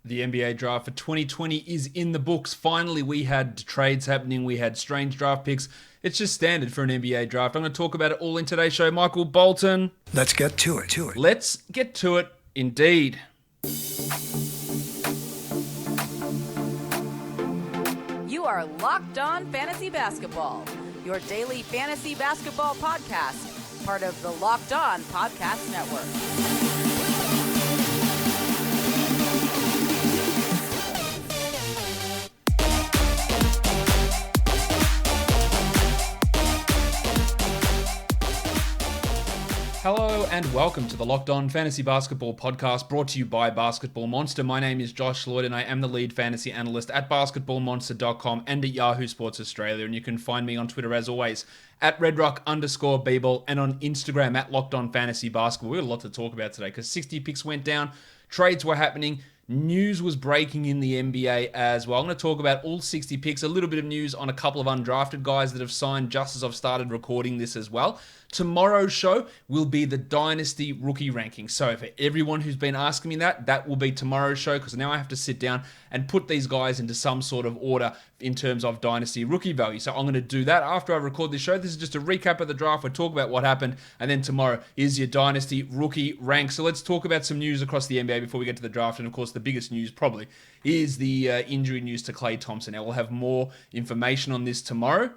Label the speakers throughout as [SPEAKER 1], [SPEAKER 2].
[SPEAKER 1] The NBA draft for 2020 is in the books. Finally, we had trades happening. We had strange draft picks. It's just standard for an NBA draft. I'm going to talk about it all in today's show. Michael Bolton.
[SPEAKER 2] Let's get to it.
[SPEAKER 1] Let's get to it, indeed.
[SPEAKER 3] You are Locked On Fantasy Basketball, your daily fantasy basketball podcast, part of the Locked On Podcast Network.
[SPEAKER 1] Hello and welcome to the Locked On Fantasy Basketball Podcast, brought to you by Basketball Monster. My name is Josh Lloyd and I am the lead fantasy analyst at basketballmonster.com and at Yahoo Sports Australia. And you can find me on Twitter as always at redrock_bball and on Instagram at Locked On Fantasy Basketball. We got a lot to talk about today because 60 picks went down, trades were happening, news was breaking in the NBA as well. I'm going to talk about all 60 picks, a little bit of news on a couple of undrafted guys that have signed just as I've started recording this as well. Tomorrow's show will be the Dynasty Rookie Ranking. So for everyone who's been asking me that will be tomorrow's show because now I have to sit down and put these guys into some sort of order in terms of Dynasty Rookie value. So I'm going to do that after I record this show. This is just a recap of the draft. We'll talk about what happened. And then tomorrow is your Dynasty Rookie Rank. So let's talk about some news across the NBA before we get to the draft. And of course, the biggest news probably is the injury news to Klay Thompson. Now we'll have more information on this tomorrow.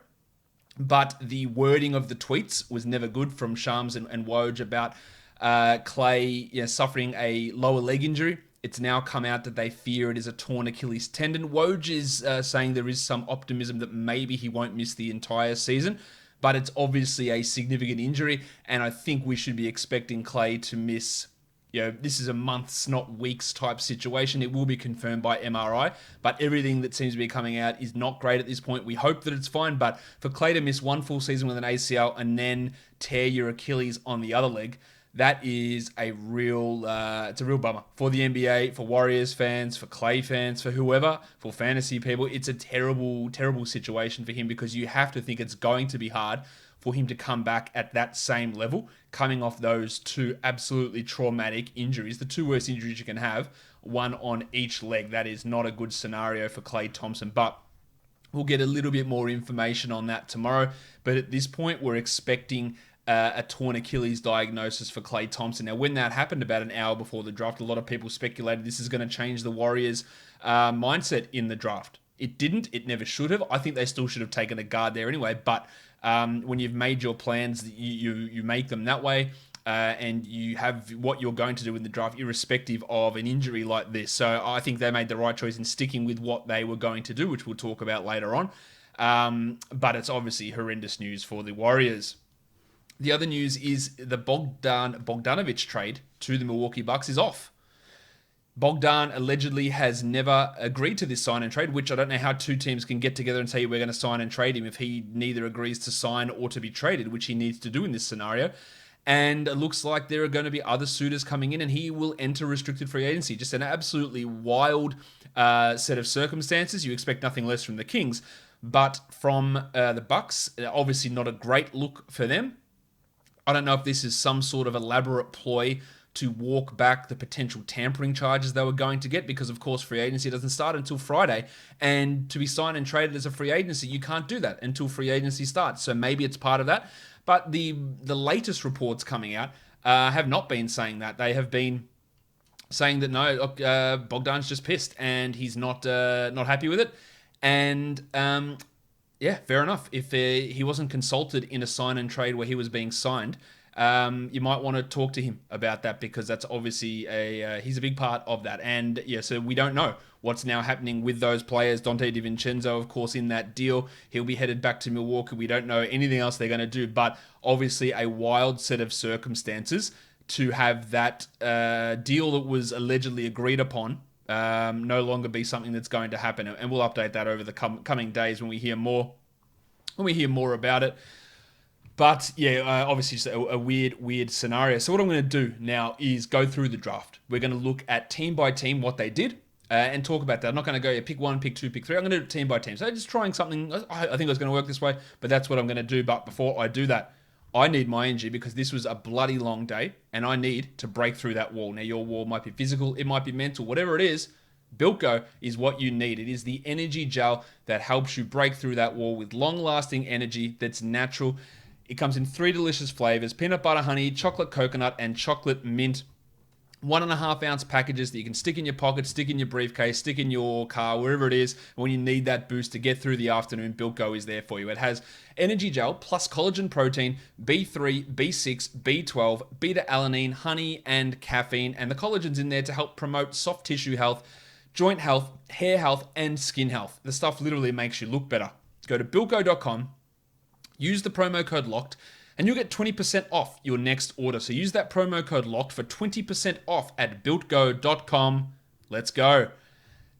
[SPEAKER 1] But the wording of the tweets was never good from Shams and Woj about Klay suffering a lower leg injury. It's now come out that they fear it is a torn Achilles tendon. Woj is saying there is some optimism that maybe he won't miss the entire season, but it's obviously a significant injury, and I think we should be expecting Klay to miss. This is a months, not weeks type situation. It will be confirmed by MRI, but everything that seems to be coming out is not great at this point. We hope that it's fine, but for Klay to miss one full season with an ACL and then tear your Achilles on the other leg, that is a real bummer for the NBA, for Warriors fans, for Klay fans, for whoever, for fantasy people. It's a terrible, terrible situation for him because you have to think it's going to be hard for him to come back at that same level, coming off those two absolutely traumatic injuries, the two worst injuries you can have, one on each leg. That is not a good scenario for Klay Thompson, but we'll get a little bit more information on that tomorrow. But at this point, we're expecting a torn Achilles diagnosis for Klay Thompson. Now, when that happened about an hour before the draft, a lot of people speculated this is going to change the Warriors' mindset in the draft. It didn't. It never should have. I think they still should have taken a guard there anyway, but when you've made your plans, you make them that way, and you have what you're going to do in the draft, irrespective of an injury like this. So I think they made the right choice in sticking with what they were going to do, which we'll talk about later on. But it's obviously horrendous news for the Warriors. The other news is the Bogdanovic trade to the Milwaukee Bucks is off. Bogdan allegedly has never agreed to this sign and trade, which I don't know how two teams can get together and say we're going to sign and trade him if he neither agrees to sign or to be traded, which he needs to do in this scenario. And it looks like there are going to be other suitors coming in and he will enter restricted free agency. Just an absolutely wild set of circumstances. You expect nothing less from the Kings, but from the Bucks, obviously not a great look for them. I don't know if this is some sort of elaborate ploy to walk back the potential tampering charges they were going to get because, of course, free agency doesn't start until Friday. And to be signed and traded as a free agency, you can't do that until free agency starts. So maybe it's part of that. But the latest reports coming out have not been saying that. They have been saying that, no, look, Bogdan's just pissed and he's not happy with it. And yeah, fair enough. If he wasn't consulted in a sign and trade where he was being signed, you might want to talk to him about that because that's obviously he's a big part of that. And yeah, so we don't know what's now happening with those players. Donte DiVincenzo, of course, in that deal, he'll be headed back to Milwaukee. We don't know anything else they're going to do, but obviously a wild set of circumstances to have that deal that was allegedly agreed upon no longer be something that's going to happen. And we'll update that over the coming days when we hear more about it. But yeah, obviously just a weird scenario. So what I'm going to do now is go through the draft. We're going to look at team by team what they did and talk about that. I'm not going to go pick one, pick two, pick three. I'm going to do it team by team. So just trying something. I think it was going to work this way, but that's what I'm going to do. But before I do that, I need my energy because this was a bloody long day and I need to break through that wall. Now, your wall might be physical, it might be mental, whatever it is, Built Go is what you need. It is the energy gel that helps you break through that wall with long-lasting energy that's natural. It comes in 3 delicious flavors: peanut butter honey, chocolate coconut, and chocolate mint. 1.5 ounce packages that you can stick in your pocket, stick in your briefcase, stick in your car, wherever it is. When you need that boost to get through the afternoon, Built Go is there for you. It has energy gel plus collagen protein, B3, B6, B12, beta-alanine, honey, and caffeine. And the collagen's in there to help promote soft tissue health, joint health, hair health, and skin health. The stuff literally makes you look better. Go to BuiltGo.com, use the promo code LOCKED, and you'll get 20% off your next order. So use that promo code LOCKED for 20% off at BuiltGo.com. Let's go.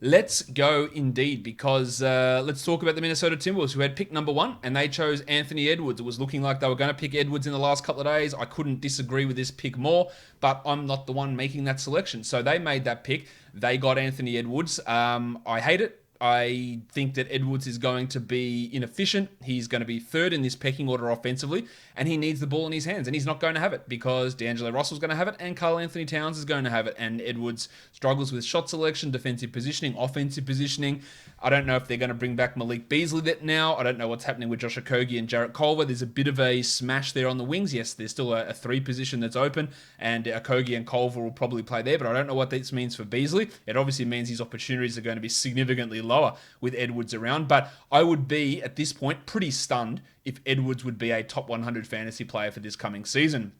[SPEAKER 1] Let's go indeed, because let's talk about the Minnesota Timberwolves, who had pick number 1, and they chose Anthony Edwards. It was looking like they were going to pick Edwards in the last couple of days. I couldn't disagree with this pick more, but I'm not the one making that selection. So they made that pick. They got Anthony Edwards. I hate it. I think that Edwards is going to be inefficient. He's going to be third in this pecking order offensively, and he needs the ball in his hands, and he's not going to have it because D'Angelo Russell's going to have it and Karl-Anthony Towns is going to have it, and Edwards struggles with shot selection, defensive positioning, offensive positioning. I don't know if they're going to bring back Malik Beasley now. I don't know what's happening with Josh Okogie and Jarrett Culver. There's a bit of a smash there on the wings. Yes, there's still a 3 position that's open, and Okogie and Culver will probably play there, but I don't know what this means for Beasley. It obviously means his opportunities are going to be significantly lower with Edwards around, but I would be, at this point, pretty stunned if Edwards would be a top 100 fantasy player for this coming season.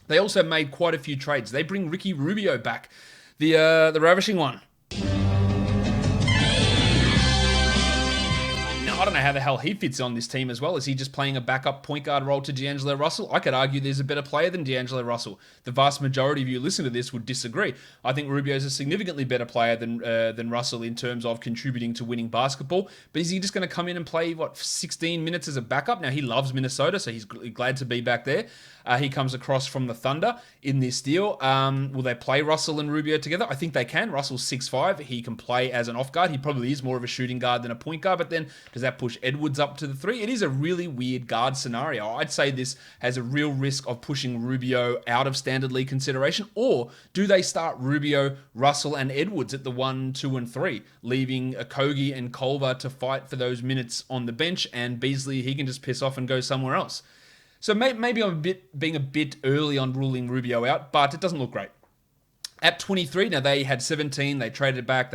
[SPEAKER 1] They also made quite a few trades. They bring Ricky Rubio back, the ravishing one. I don't know how the hell he fits on this team as well. Is he just playing a backup point guard role to D'Angelo Russell? I could argue there's a better player than D'Angelo Russell. The vast majority of you listen to this would disagree. I think Rubio's a significantly better player than Russell in terms of contributing to winning basketball. But is he just going to come in and play, 16 minutes as a backup? Now, he loves Minnesota, so he's glad to be back there. He comes across from the Thunder in this deal. Will they play Russell and Rubio together? I think they can. Russell's 6'5". He can play as an off guard. He probably is more of a shooting guard than a point guard, but then does that push Edwards up to the 3? It is a really weird guard scenario. I'd say this has a real risk of pushing Rubio out of standard league consideration, or do they start Rubio, Russell, and Edwards at the 1, 2, and 3, leaving Okogie and Culver to fight for those minutes on the bench, and Beasley, he can just piss off and go somewhere else. So maybe I'm being a bit early on ruling Rubio out, but it doesn't look great. At 23, now they had 17, they traded back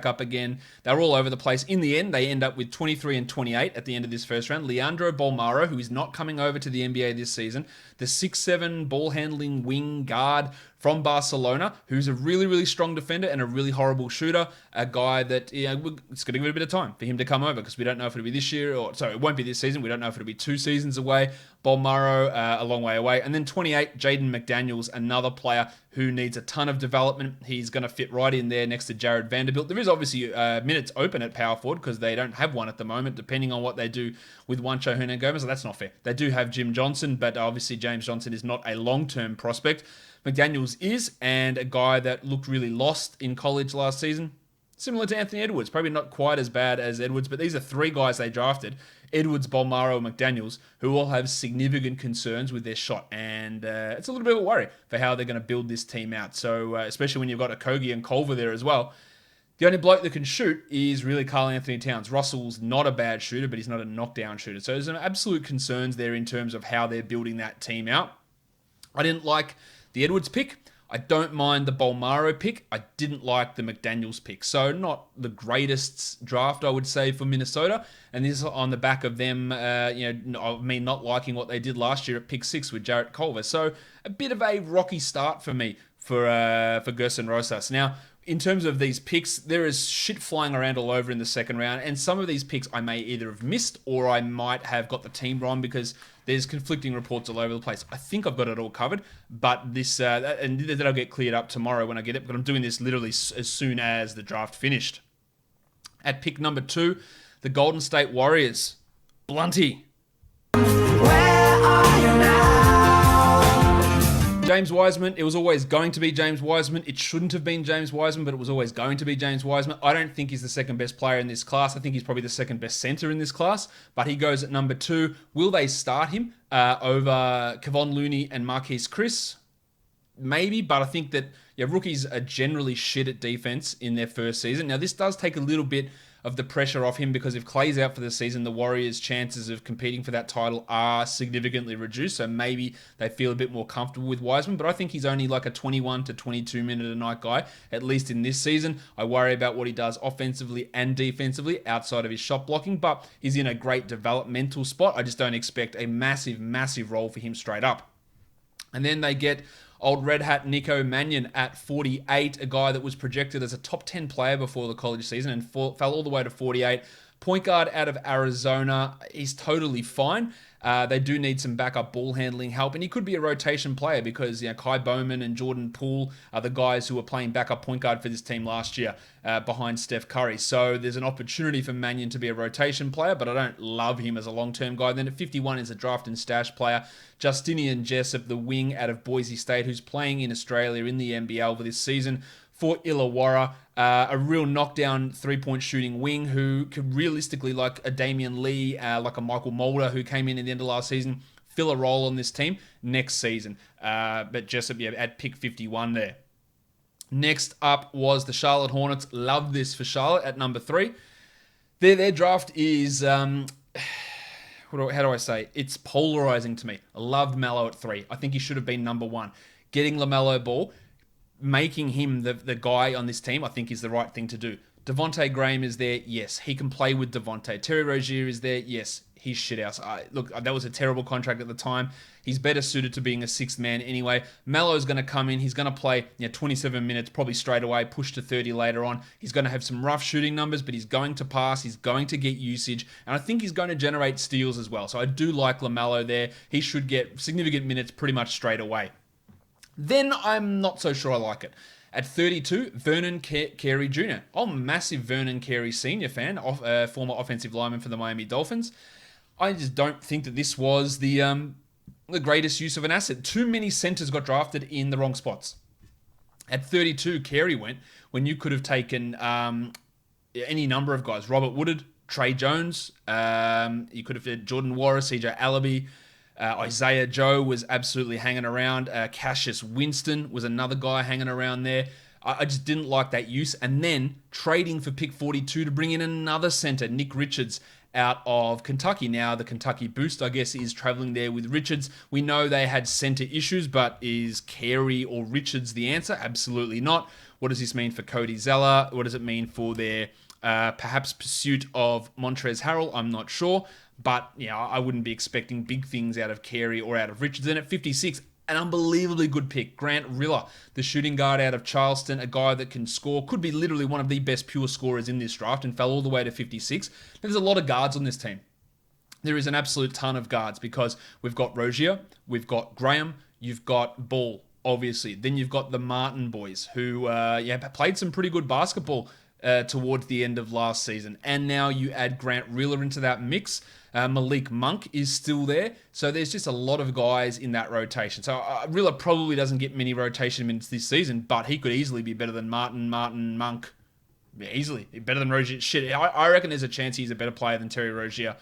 [SPEAKER 1] up again. They were all over the place. In the end, they end up with 23 and 28 at the end of this first round. Leandro Bolmaro, who is not coming over to the NBA this season, the 6'7" ball-handling wing guard from Barcelona, who's a really, really strong defender and a really horrible shooter. A guy that, it's going to give it a bit of time for him to come over, because we don't know if it'll be this year, it won't be this season. We don't know if it'll be 2 seasons away. Bolmaro, a long way away. And then 28, Jaden McDaniels, another player who needs a ton of development. He's going to fit right in there next to Jared Vanderbilt. There is obviously minutes open at power forward because they don't have one at the moment, depending on what they do with Juancho Hernangomez. So that's not fair. They do have Jim Johnson, but obviously James Johnson is not a long-term prospect. McDaniels is, and a guy that looked really lost in college last season. Similar to Anthony Edwards, probably not quite as bad as Edwards, but these are 3 guys they drafted, Edwards, Bolmaro, and McDaniels, who all have significant concerns with their shot, and it's a little bit of a worry for how they're going to build this team out. So, especially when you've got Okogie and Culver there as well. The only bloke that can shoot is really Karl-Anthony Towns. Russell's not a bad shooter, but he's not a knockdown shooter. So there's some absolute concerns there in terms of how they're building that team out. I didn't like the Edwards pick. I don't mind the Bolmaro pick. I didn't like the McDaniels pick. So not the greatest draft, I would say, for Minnesota. And this is on the back of them, me not liking what they did last year at pick 6 with Jarrett Culver. So a bit of a rocky start for me for Gerson Rosas. Now, in terms of these picks, there is shit flying around all over in the second round, and some of these picks I may either have missed or I might have got the team wrong because there's conflicting reports all over the place. I think I've got it all covered, but this, and that'll get cleared up tomorrow when I get it, but I'm doing this literally as soon as the draft finished. At pick number 2, the Golden State Warriors. Blunty. Where are you now? James Wiseman, it was always going to be James Wiseman. It shouldn't have been James Wiseman, but it was always going to be James Wiseman. I don't think he's the second best player in this class. I think he's probably the second best center in this class, but he goes at number 2. Will they start him over Kevon Looney and Marquise Chris? Maybe, but I think that yeah, rookies are generally shit at defense in their first season. Now, this does take a little bit of the pressure off him because if Clay's out for the season, the Warriors' chances of competing for that title are significantly reduced. So maybe they feel a bit more comfortable with Wiseman. But I think he's only like a 21 to 22 minute a night guy, at least in this season. I worry about what he does offensively and defensively outside of his shot blocking, but he's in a great developmental spot. I just don't expect a massive, massive role for him straight up. And then they get old Red Hat Nico Mannion at 48, a guy that was projected as a top 10 player before the college season and fell all the way to 48. Point guard out of Arizona. He's totally fine. They do need some backup ball handling help, and he could be a rotation player because Kai Bowman and Jordan Poole are the guys who were playing backup point guard for this team last year behind Steph Curry. So there's an opportunity for Mannion to be a rotation player, but I don't love him as a long-term guy. Then at 51 is a draft and stash player, Justinian Jessup, the wing out of Boise State, who's playing in Australia in the NBL for this season for Illawarra. A real knockdown three-point shooting wing who could realistically, like a Damian Lee, like a Michael Mulder who came in at the end of last season, fill a role on this team next season. But Jessup at pick 51 there. Next up was the Charlotte Hornets. Love this for Charlotte at number 3. Their draft is, how do I say? It's polarizing to me. I loved Melo at 3. I think he should have been number 1. Getting LaMelo Ball, making him the guy on this team, I think is the right thing to do. Devontae Graham is there. Yes, he can play with Devontae. Terry Rozier is there. Yes, he's shithouse. Look, that was a terrible contract at the time. He's better suited to being a sixth man anyway. Melo's going to come in. He's going to play 27 minutes, probably straight away, push to 30 later on. He's going to have some rough shooting numbers, but he's going to pass. He's going to get usage. And I think he's going to generate steals as well. So I do like LaMelo there. He should get significant minutes pretty much straight away. Then I'm not so sure I like it. At 32, Vernon Carey Jr. I'm a massive Vernon Carey Sr. fan, former offensive lineman for the Miami Dolphins. I just don't think that this was the greatest use of an asset. Too many centers got drafted in the wrong spots. At 32, Carey went when you could have taken any number of guys. Robert Woodard, Trey Jones. You could have had Jordan Warris, CJ Allaby. Isaiah Joe was absolutely hanging around. Cassius Winston was another guy hanging around there. I just didn't like that use. And then trading for pick 42 to bring in another center, Nick Richards, out of Kentucky. Now, the Kentucky Boost, I guess, is traveling there with Richards. We know they had center issues, but is Carey or Richards the answer? Absolutely not. What does this mean for Cody Zeller? What does it mean for their perhaps pursuit of Montrezl Harrell? I'm not sure. But, I wouldn't be expecting big things out of Carey or out of Richards. Then at 56, an unbelievably good pick. Grant Riller, the shooting guard out of Charleston, a guy that can score, could be literally one of the best pure scorers in this draft and fell all the way to 56. There's a lot of guards on this team. There is an absolute ton of guards because we've got Rozier, we've got Graham, you've got Ball, obviously. Then you've got the Martin boys who played some pretty good basketball towards the end of last season. And now you add Grant Riller into that mix. Malik Monk is still there. So there's just a lot of guys in that rotation. So Riller probably doesn't get many rotation minutes this season, but he could easily be better than Martin, Monk. Yeah, easily. Better than Rozier. Shit, I reckon there's a chance he's a better player than Terry Rozier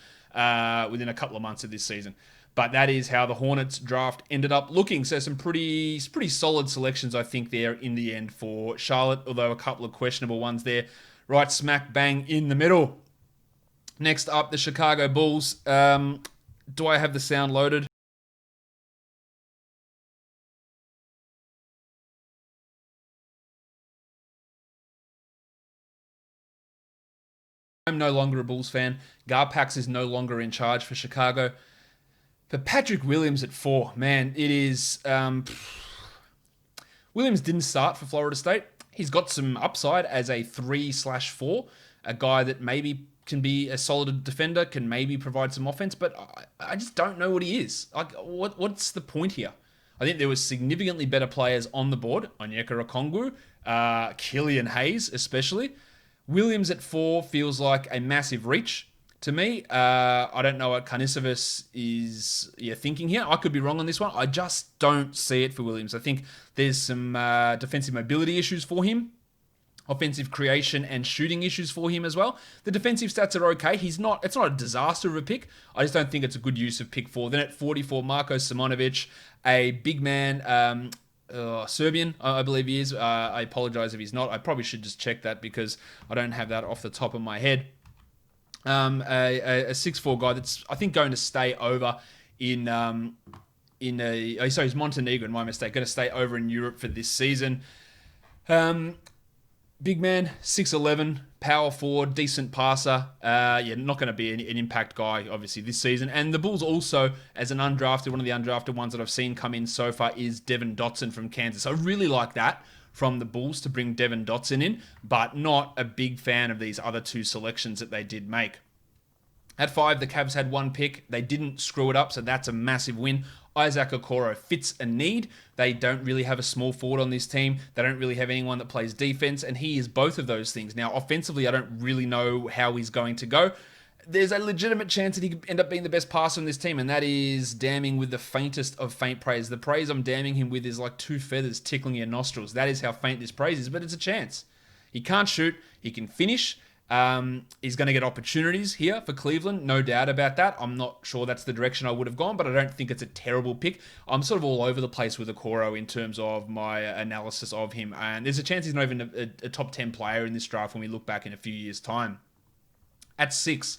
[SPEAKER 1] within a couple of months of this season. But that is how the Hornets draft ended up looking. So some pretty solid selections, I think, there in the end for Charlotte, although a couple of questionable ones there. Right smack bang in the middle. Next up, the Chicago Bulls. Do I have the sound loaded? I'm no longer a Bulls fan. Garpax is no longer in charge for Chicago. But Patrick Williams at 4, man, it is... Williams didn't start for Florida State. He's got some upside as a 3/4, a guy that maybe can be a solid defender, can maybe provide some offense, but I just don't know what he is. Like, what's the point here? I think there was significantly better players on the board. Onyeka Okongwu, Killian Hayes especially. Williams at 4 feels like a massive reach to me. I don't know what Karnisovas is thinking here. I could be wrong on this one. I just don't see it for Williams. I think there's some defensive mobility issues for him. Offensive creation and shooting issues for him as well. The defensive stats are okay. It's not a disaster of a pick. I just don't think it's a good use of pick 4. Then at 44, Marko Simonovic, a big man, Serbian, I believe he is. I apologize if he's not. I probably should just check that because I don't have that off the top of my head. A 6'4" guy that's, I think, going to stay over he's Montenegrin, my mistake, going to stay over in Europe for this season. Big man, 6'11", power forward, decent passer. Not going to be an impact guy, obviously, this season. And the Bulls also, as an undrafted, one of the undrafted ones that I've seen come in so far is Devin Dotson from Kansas. I really like that from the Bulls to bring Devin Dotson in, but not a big fan of these other two selections that they did make. At 5, the Cavs had one pick. They didn't screw it up, so that's a massive win. Isaac Okoro fits a need. They don't really have a small forward on this team. They don't really have anyone that plays defense, and he is both of those things. Now, offensively, I don't really know how he's going to go. There's a legitimate chance that he could end up being the best passer on this team, and that is damning with the faintest of faint praise. The praise I'm damning him with is like two feathers tickling your nostrils. That is how faint this praise is, but it's a chance. He can't shoot. He can finish. He's going to get opportunities here for Cleveland, no doubt about that. I'm not sure that's the direction I would have gone, but I don't think it's a terrible pick. I'm sort of all over the place with Okoro in terms of my analysis of him, and there's a chance he's not even a top 10 player in this draft when we look back in a few years' time. At 6,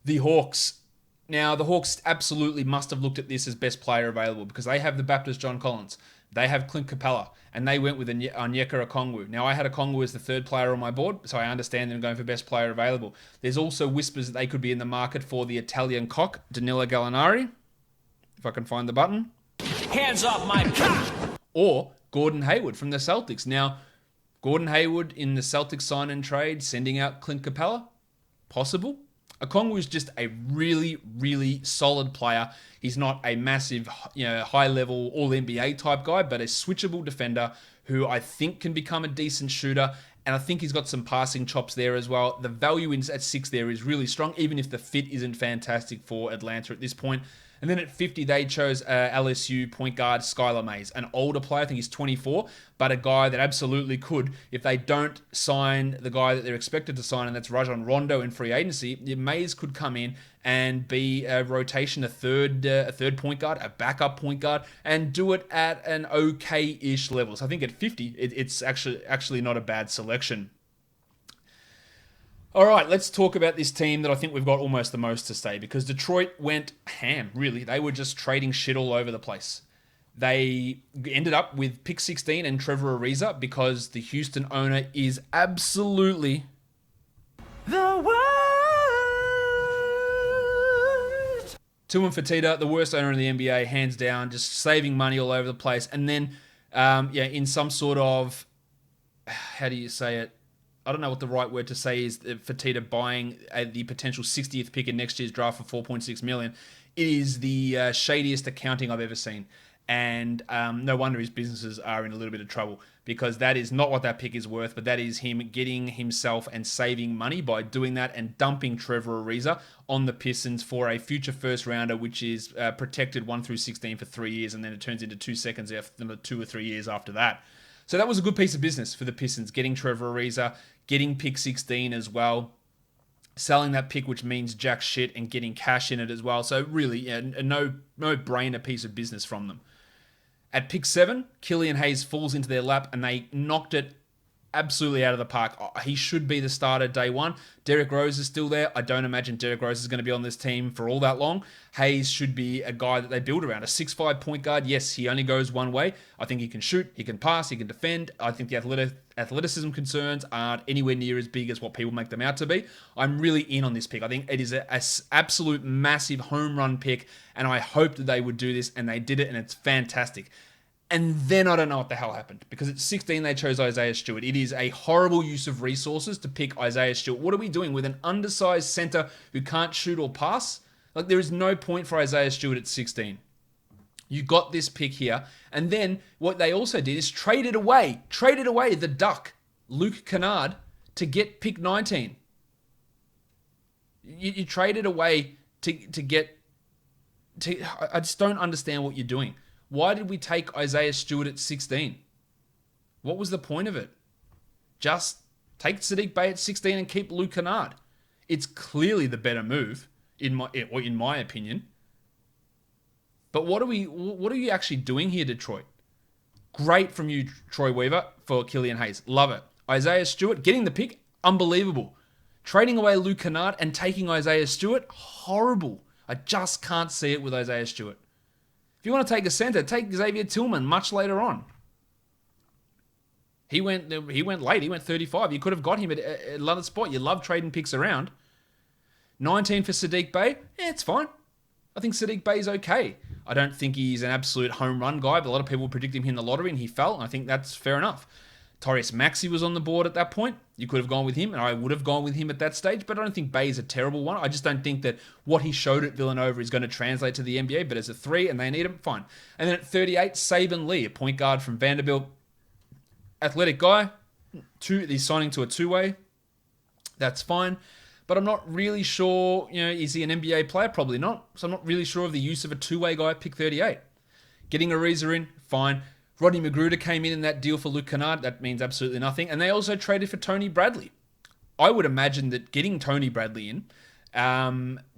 [SPEAKER 1] the Hawks. Now, the Hawks absolutely must have looked at this as best player available because they have the Baptist John Collins. They have Clint Capella, and they went with Onyeka Okongwu. Now, I had Okongwu as the third player on my board, so I understand them going for best player available. There's also whispers that they could be in the market for the Italian cock, Danilo Gallinari, if I can find the button.
[SPEAKER 2] Hands off my cock!
[SPEAKER 1] Or Gordon Hayward from the Celtics. Now, Gordon Hayward in the Celtics sign and trade, sending out Clint Capella, possible. Okongwu is just a really, really solid player. He's not a massive, high-level All-NBA type guy, but a switchable defender who I think can become a decent shooter, and I think he's got some passing chops there as well. The value at 6 there is really strong, even if the fit isn't fantastic for Atlanta at this point. And then at 50, they chose LSU point guard Skylar Mays, an older player. I think he's 24, but a guy that absolutely could. If they don't sign the guy that they're expected to sign, and that's Rajon Rondo in free agency, Mays could come in and be a rotation, a third point guard, a backup point guard, and do it at an okay-ish level. So I think at 50, it's actually not a bad selection. All right, let's talk about this team that I think we've got almost the most to say, because Detroit went ham, really. They were just trading shit all over the place. They ended up with pick 16 and Trevor Ariza because the Houston owner is absolutely the worst. Tua Fertitta, the worst owner in the NBA, hands down, just saving money all over the place. And then, in some sort of, how do you say it? I don't know what the right word to say is, Fertitta buying the potential 60th pick in next year's draft for $4.6 million. It is the shadiest accounting I've ever seen. And no wonder his businesses are in a little bit of trouble, because that is not what that pick is worth, but that is him getting himself and saving money by doing that and dumping Trevor Ariza on the Pistons for a future first rounder, which is protected 1 through 16 for 3 years, and then it turns into 2 seconds after 2 or 3 years after that. So that was a good piece of business for the Pistons, getting Trevor Ariza, getting pick 16 as well, selling that pick, which means jack shit, and getting cash in it as well. So really, a no-brainer piece of business from them. At pick 7, Killian Hayes falls into their lap, and they knocked it absolutely out of the park. He should be the starter day one. Derrick Rose is still there. I don't imagine Derrick Rose is going to be on this team for all that long. Hayes should be a guy that they build around. A 6'5" point guard. Yes, he only goes one way. I think he can shoot, he can pass, he can defend. I think the athleticism concerns aren't anywhere near as big as what people make them out to be. I'm really in on this pick. I think it is an absolute massive home run pick, and I hoped that they would do this, and they did it, and it's fantastic. And then I don't know what the hell happened, because at 16 they chose Isaiah Stewart. It is a horrible use of resources to pick Isaiah Stewart. What are we doing with an undersized center who can't shoot or pass? Like, there is no point for Isaiah Stewart at 16. You got this pick here, and then what they also did is traded away the Duck, Luke Kennard, to get pick 19. You traded away to get. I just don't understand what you're doing. Why did we take Isaiah Stewart at 16? What was the point of it? Just take Saddiq Bey at 16 and keep Luke Kennard. It's clearly the better move, in my opinion. But what are you actually doing here, Detroit? Great from you, Troy Weaver, for Killian Hayes. Love it. Isaiah Stewart, getting the pick, unbelievable. Trading away Luke Kennard and taking Isaiah Stewart, horrible. I just can't see it with Isaiah Stewart. If you want to take a center, take Xavier Tillman much later on. He went late. He went 35. You could have got him at another spot. You love trading picks around. 19 for Sadiq Bey. It's fine. I think Sadiq Bey's okay. I don't think he's an absolute home run guy, but a lot of people predicted him in the lottery and he fell, and I think that's fair enough. Tyrese Maxey was on the board at that point. You could have gone with him, and I would have gone with him at that stage, but I don't think Bey's a terrible one. I just don't think that what he showed at Villanova is going to translate to the NBA, but as a 3 and they need him, fine. And then at 38, Saben Lee, a point guard from Vanderbilt. Athletic guy. He's signing to a 2-way. That's fine. But I'm not really sure, is he an NBA player? Probably not. So I'm not really sure of the use of a 2-way guy at pick 38. Getting Ariza in, fine. Rodney Magruder came in that deal for Luke Kennard. That means absolutely nothing. And they also traded for Tony Bradley. I would imagine that getting Tony Bradley in,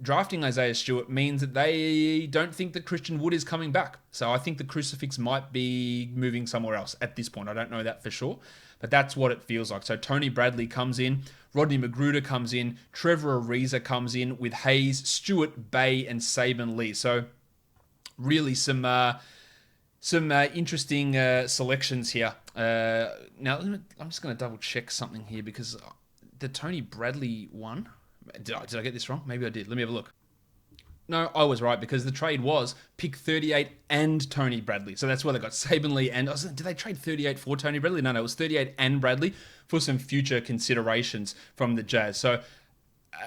[SPEAKER 1] drafting Isaiah Stewart means that they don't think that Christian Wood is coming back. So I think the crucifix might be moving somewhere else at this point. I don't know that for sure, but that's what it feels like. So Tony Bradley comes in, Rodney Magruder comes in, Trevor Ariza comes in with Hayes, Stewart, Bey, and Saben Lee. So really some interesting selections here. Now, I'm just going to double check something here because the Tony Bradley one, did I get this wrong? Maybe I did. Let me have a look. No, I was right because the trade was pick 38 and Tony Bradley. So that's where they got Saben Lee and... did they trade 38 for Tony Bradley? No, it was 38 and Bradley for some future considerations from the Jazz. So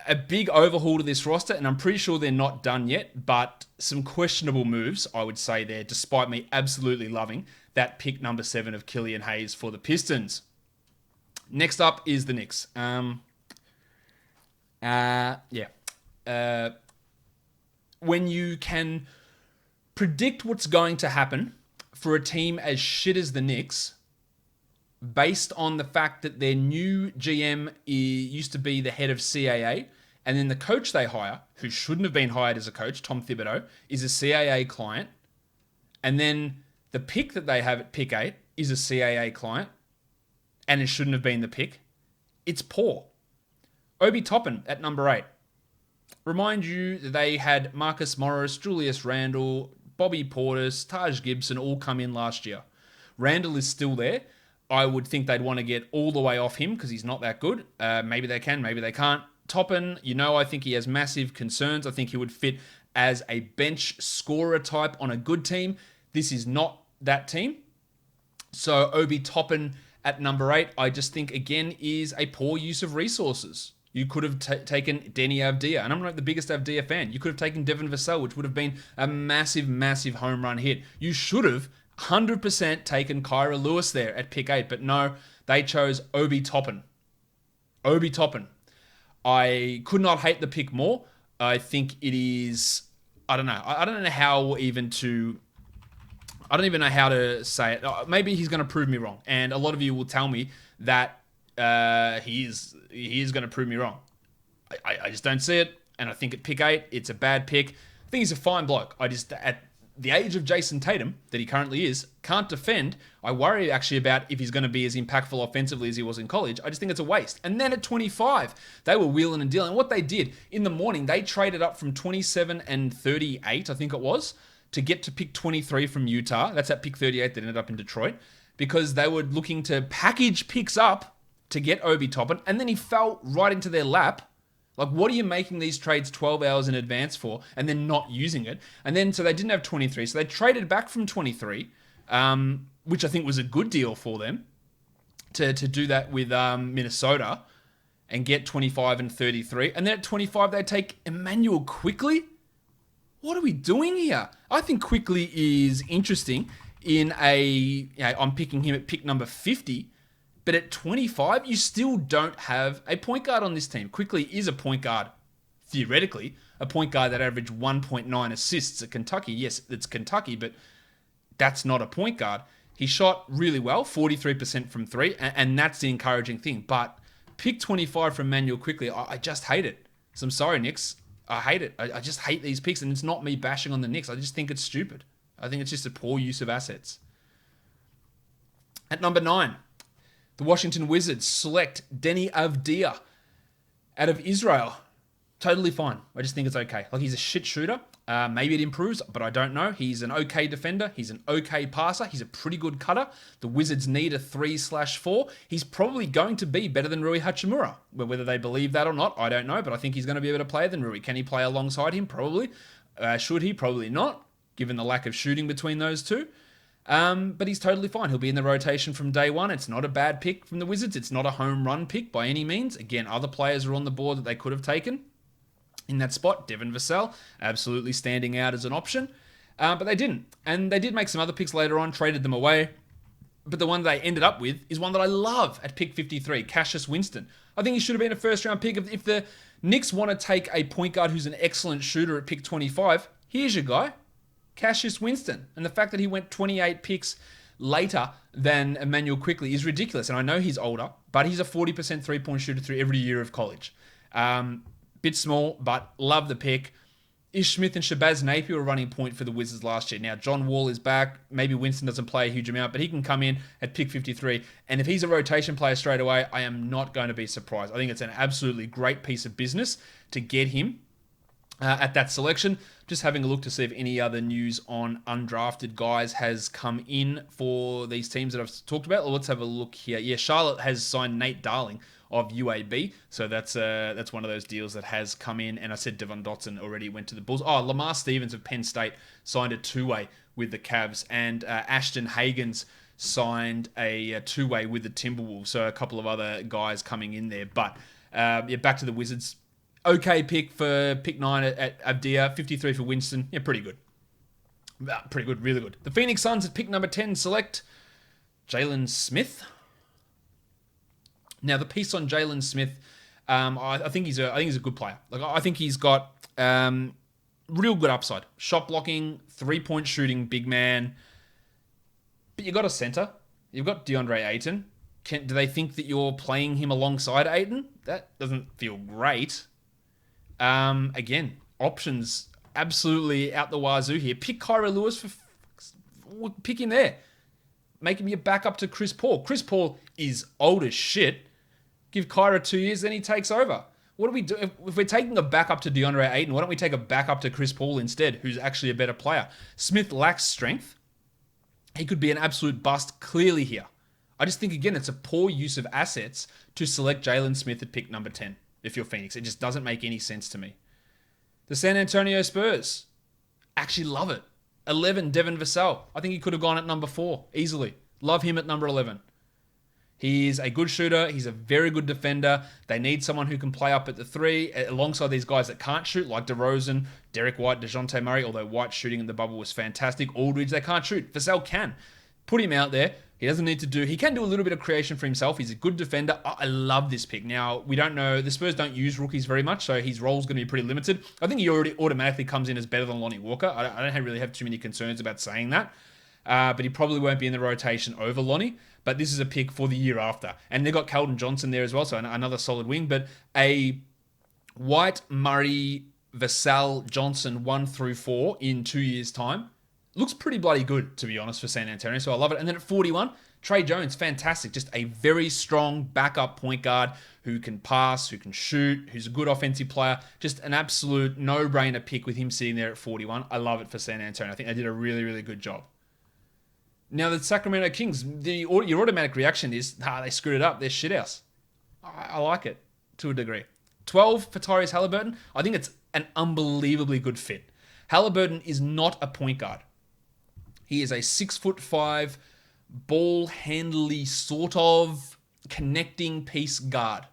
[SPEAKER 1] a big overhaul to this roster, and I'm pretty sure they're not done yet, but some questionable moves, I would say there, despite me absolutely loving that pick number 7 of Killian Hayes for the Pistons. Next up is the Knicks. When you can predict what's going to happen for a team as shit as the Knicks, based on the fact that their new GM used to be the head of CAA, and then the coach they hire, who shouldn't have been hired as a coach, Tom Thibodeau, is a CAA client, and then the pick that they have at pick 8 is a CAA client, and it shouldn't have been the pick. It's poor. Obi Toppin at number 8. Remind you that they had Marcus Morris, Julius Randle, Bobby Portis, Taj Gibson all come in last year. Randle is still there. I would think they'd want to get all the way off him because he's not that good. Maybe they can, maybe they can't. Toppin, I think he has massive concerns. I think he would fit as a bench scorer type on a good team. This is not that team. So Obi Toppin at number 8, I just think, again, is a poor use of resources. You could have taken Denny Avdia, and I'm not the biggest Avdia fan. You could have taken Devin Vassell, which would have been a massive, massive home run hit. You should have 100% taken Kyra Lewis there at pick 8, but no, they chose Obi Toppin. Obi Toppin. I could not hate the pick more. I think it is, I don't know. I don't know how even to... I don't even know how to say it. Maybe he's going to prove me wrong. And a lot of you will tell me that he is going to prove me wrong. I just don't see it. And I think at pick 8, it's a bad pick. I think he's a fine bloke. I just, at the age of Jason Tatum, that he currently is, can't defend. I worry actually about if he's going to be as impactful offensively as he was in college. I just think it's a waste. And then at 25, they were wheeling and dealing. What they did in the morning, they traded up from 27 and 38, I think it was, to get to pick 23 from Utah. That's at pick 38 that ended up in Detroit, because they were looking to package picks up to get Obi Toppin, and then he fell right into their lap. Like, what are you making these trades 12 hours in advance for and then not using it? And then, so they didn't have 23, so they traded back from 23, which I think was a good deal for them to do that with Minnesota and get 25 and 33. And then at 25, they take Emmanuel Quickley. What are we doing here? I think Quickley is interesting in I'm picking him at pick number 50, but at 25, you still don't have a point guard on this team. Quickley is a point guard, theoretically, a point guard that averaged 1.9 assists at Kentucky. Yes, it's Kentucky, but that's not a point guard. He shot really well, 43% from 3, and that's the encouraging thing. But pick 25 from Emmanuel Quickley, I just hate it. So I'm sorry, Knicks. I hate it. I just hate these picks, and it's not me bashing on the Knicks. I just think it's stupid. I think it's just a poor use of assets. At number 9, the Washington Wizards select Deni Avdija out of Israel. Totally fine. I just think it's okay. Like, he's a shit shooter. Maybe it improves, but I don't know. He's an okay defender. He's an okay passer. He's a pretty good cutter. The Wizards need a 3/4. He's probably going to be better than Rui Hachimura. Whether they believe that or not, I don't know, but I think he's going to be a better player than Rui. Can he play alongside him? Probably. Should he? Probably not, given the lack of shooting between those two. But he's totally fine. He'll be in the rotation from day one. It's not a bad pick from the Wizards. It's not a home run pick by any means. Again, other players are on the board that they could have taken in that spot. Devin Vassell, absolutely standing out as an option. But they didn't. And they did make some other picks later on, traded them away. But the one they ended up with is one that I love at pick 53, Cassius Winston. I think he should have been a first-round pick. If the Knicks want to take a point guard who's an excellent shooter at pick 25, here's your guy, Cassius Winston. And the fact that he went 28 picks later than Emmanuel Quickley is ridiculous. And I know he's older, but he's a 40% three-point shooter through every year of college. Bit small, but love the pick. Ish Smith and Shabazz Napier were running point for the Wizards last year. Now, John Wall is back. Maybe Winston doesn't play a huge amount, but he can come in at pick 53. And if he's a rotation player straight away, I am not going to be surprised. I think it's an absolutely great piece of business to get him at that selection. Just having a look to see if any other news on undrafted guys has come in for these teams that I've talked about. Well, let's have a look here. Yeah, Charlotte has signed Nate Darling of UAB. So that's one of those deals that has come in. And I said Devon Dotson already went to the Bulls. Oh, Lamar Stevens of Penn State signed a two-way with the Cavs. And Ashton Hagans signed a two-way with the Timberwolves. So a couple of other guys coming in there. But back to the Wizards. Okay pick for pick 9 at Avdija. 53 for Winston. Yeah, pretty good. Pretty good, really good. The Phoenix Suns at pick number 10 select Jalen Smith. Now, the piece on Jalen Smith, I think he's a good player. Like, I think he's got real good upside. Shot blocking, 3-point shooting, big man. But you got a center. You've got DeAndre Ayton. Do they think that you're playing him alongside Ayton? That doesn't feel great. Again, options absolutely out the wazoo here. Pick Kyra Lewis pick him there. Make him your backup to Chris Paul. Chris Paul is old as shit. Give Kyra 2 years, then he takes over. What do we do? If we're taking a backup to DeAndre Ayton, why don't we take a backup to Chris Paul instead, who's actually a better player? Smith lacks strength. He could be an absolute bust clearly here. I just think, again, it's a poor use of assets to select Jalen Smith at pick number 10 if you're Phoenix. It just doesn't make any sense to me. The San Antonio Spurs. Actually love it. 11, Devin Vassell. I think he could have gone at number 4 easily. Love him at number 11. He's a good shooter. He's a very good defender. They need someone who can play up at the 3 alongside these guys that can't shoot, like DeRozan, Derek White, DeJounte Murray, although White's shooting in the bubble was fantastic. Aldridge, they can't shoot. Vassell can. Put him out there. He doesn't need to do... He can do a little bit of creation for himself. He's a good defender. I love this pick. Now, we don't know... The Spurs don't use rookies very much, so his role's going to be pretty limited. I think he already automatically comes in as better than Lonnie Walker. I don't really have too many concerns about saying that. But he probably won't be in the rotation over Lonnie. But this is a pick for the year after. And they've got Keldon Johnson there as well, so another solid wing. But a White, Murray, Vassell, Johnson 1 through 4 in 2 years' time looks pretty bloody good, to be honest, for San Antonio. So I love it. And then at 41, Trey Jones, fantastic. Just a very strong backup point guard who can pass, who can shoot, who's a good offensive player. Just an absolute no-brainer pick with him sitting there at 41. I love it for San Antonio. I think they did a really, really good job. Now, the Sacramento Kings, your automatic reaction is, they screwed it up. They're shithouse. I like it to a degree. 12 for Tyrese Halliburton. I think it's an unbelievably good fit. Halliburton is not a point guard. He is a 6'5", ball-handly sort of connecting piece guard.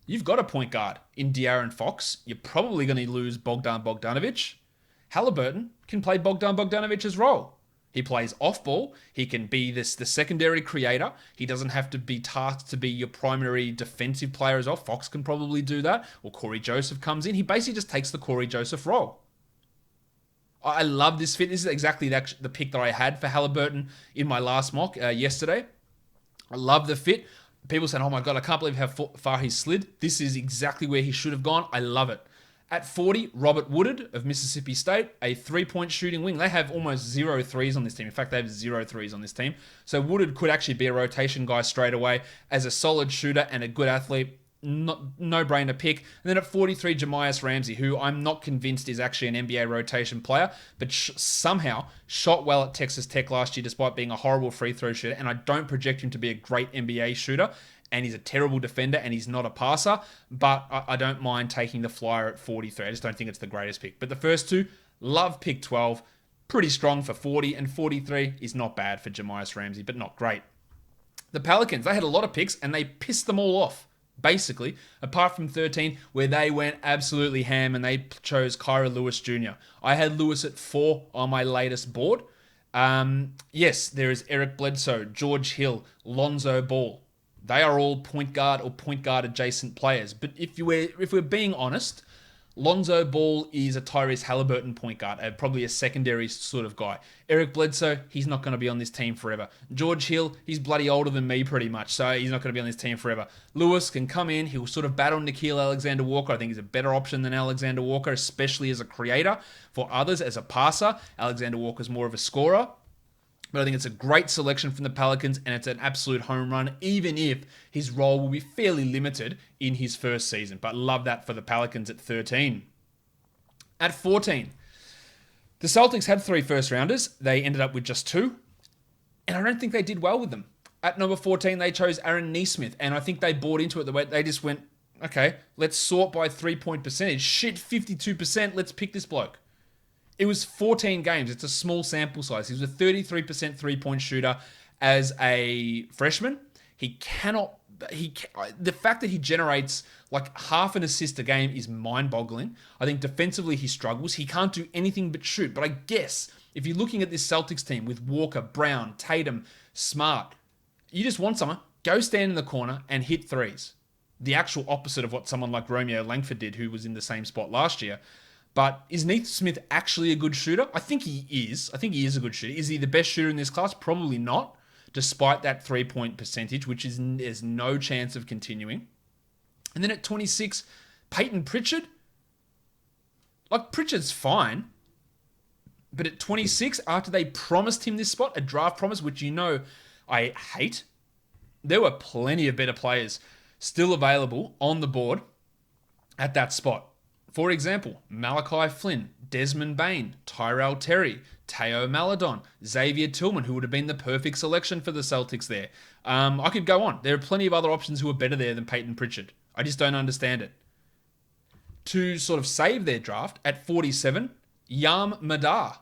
[SPEAKER 1] You've got a point guard in De'Aaron Fox. You're probably going to lose Bogdan Bogdanovic. Halliburton can play Bogdan Bogdanovic's role. He plays off-ball. He can be the secondary creator. He doesn't have to be tasked to be your primary defensive player as well. Fox can probably do that. Or Corey Joseph comes in. He basically just takes the Corey Joseph role. I love this fit. This is exactly the pick that I had for Halliburton in my last mock yesterday. I love the fit. People saying, oh my God, I can't believe how far he slid. This is exactly where he should have gone. I love it. At 40, Robert Woodard of Mississippi State, a 3-point shooting wing. They have almost 0 threes on this team. In fact, they have 0 threes on this team. So Woodard could actually be a rotation guy straight away as a solid shooter and a good athlete. No-brainer pick. And then at 43, Jamias Ramsey, who I'm not convinced is actually an NBA rotation player, but somehow shot well at Texas Tech last year despite being a horrible free throw shooter. And I don't project him to be a great NBA shooter. And he's a terrible defender, and he's not a passer, but I don't mind taking the flyer at 43. I just don't think it's the greatest pick. But the first two, love pick 12. Pretty strong for 40, and 43 is not bad for Jamias Ramsey, but not great. The Pelicans, they had a lot of picks, and they pissed them all off, basically, apart from 13, where they went absolutely ham, and they chose Kyra Lewis Jr. I had Lewis at 4 on my latest board. Yes, there is Eric Bledsoe, George Hill, Lonzo Ball. They are all point guard or point guard adjacent players. But if we're being honest, Lonzo Ball is a Tyrese Halliburton point guard, probably a secondary sort of guy. Eric Bledsoe, he's not going to be on this team forever. George Hill, he's bloody older than me pretty much, so he's not going to be on this team forever. Lewis can come in, he'll sort of battle Nickeil Alexander-Walker. I think he's a better option than Alexander-Walker, especially as a creator. For others, as a passer, Alexander-Walker's more of a scorer. But I think it's a great selection from the Pelicans, and it's an absolute home run, even if his role will be fairly limited in his first season. But love that for the Pelicans at 13. At 14, the Celtics had 3 first-rounders. They ended up with just 2, and I don't think they did well with them. At number 14, they chose Aaron Nesmith, and I think they bought into it the way they just went, okay, let's sort by 3-point percentage. Shit, 52%, let's pick this bloke. It was 14 games. It's a small sample size. He was a 33% 3-point shooter as a freshman. The fact that he generates like half an assist a game is mind-boggling. I think defensively he struggles. He can't do anything but shoot. But I guess if you're looking at this Celtics team with Walker, Brown, Tatum, Smart, you just want someone, go stand in the corner and hit threes. The actual opposite of what someone like Romeo Langford did, who was in the same spot last year. But is Nesmith actually a good shooter? I think he is. I think he is a good shooter. Is he the best shooter in this class? Probably not, despite that 3-point percentage, which there's no chance of continuing. And then at 26, Peyton Pritchard. Like, Pritchard's fine. But at 26, after they promised him this spot, a draft promise, which you know I hate, there were plenty of better players still available on the board at that spot. For example, Malachi Flynn, Desmond Bain, Tyrell Terry, Teo Maladon, Xavier Tillman, who would have been the perfect selection for the Celtics there. I could go on. There are plenty of other options who are better there than Peyton Pritchard. I just don't understand it. To sort of save their draft, at 47, Yam Madar.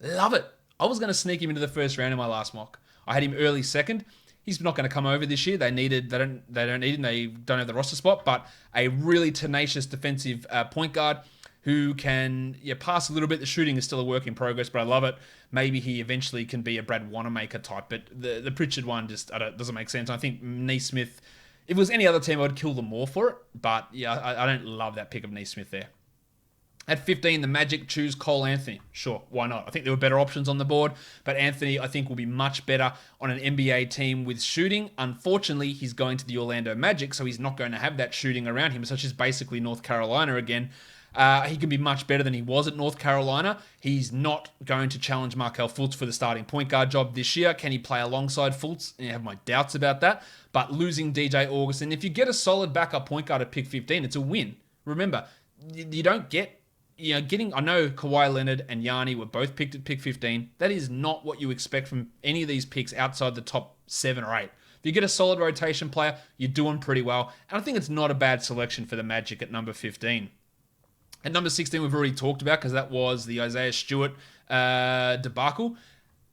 [SPEAKER 1] Love it. I was going to sneak him into the first round in my last mock. I had him early second. He's not going to come over this year. They don't need him. They don't have the roster spot, but a really tenacious defensive point guard who can pass a little bit. The shooting is still a work in progress, but I love it. Maybe he eventually can be a Brad Wanamaker type, but the Pritchard one just doesn't make sense. I think Nesmith, if it was any other team, I'd kill them more for it, but yeah, I don't love that pick of Nesmith there. At 15, the Magic choose Cole Anthony. Sure, why not? I think there were better options on the board, but Anthony, I think, will be much better on an NBA team with shooting. Unfortunately, he's going to the Orlando Magic, so he's not going to have that shooting around him, such as basically North Carolina again. He can be much better than he was at North Carolina. He's not going to challenge Markelle Fultz for the starting point guard job this year. Can he play alongside Fultz? I have my doubts about that. But losing DJ Augustin, if you get a solid backup point guard at pick 15, it's a win. Remember, you don't get... I know Kawhi Leonard and Yanni were both picked at pick 15. That is not what you expect from any of these picks outside the top 7 or 8. If you get a solid rotation player, you're doing pretty well. And I think it's not a bad selection for the Magic at number 15. At number 16, we've already talked about because that was the Isaiah Stewart debacle.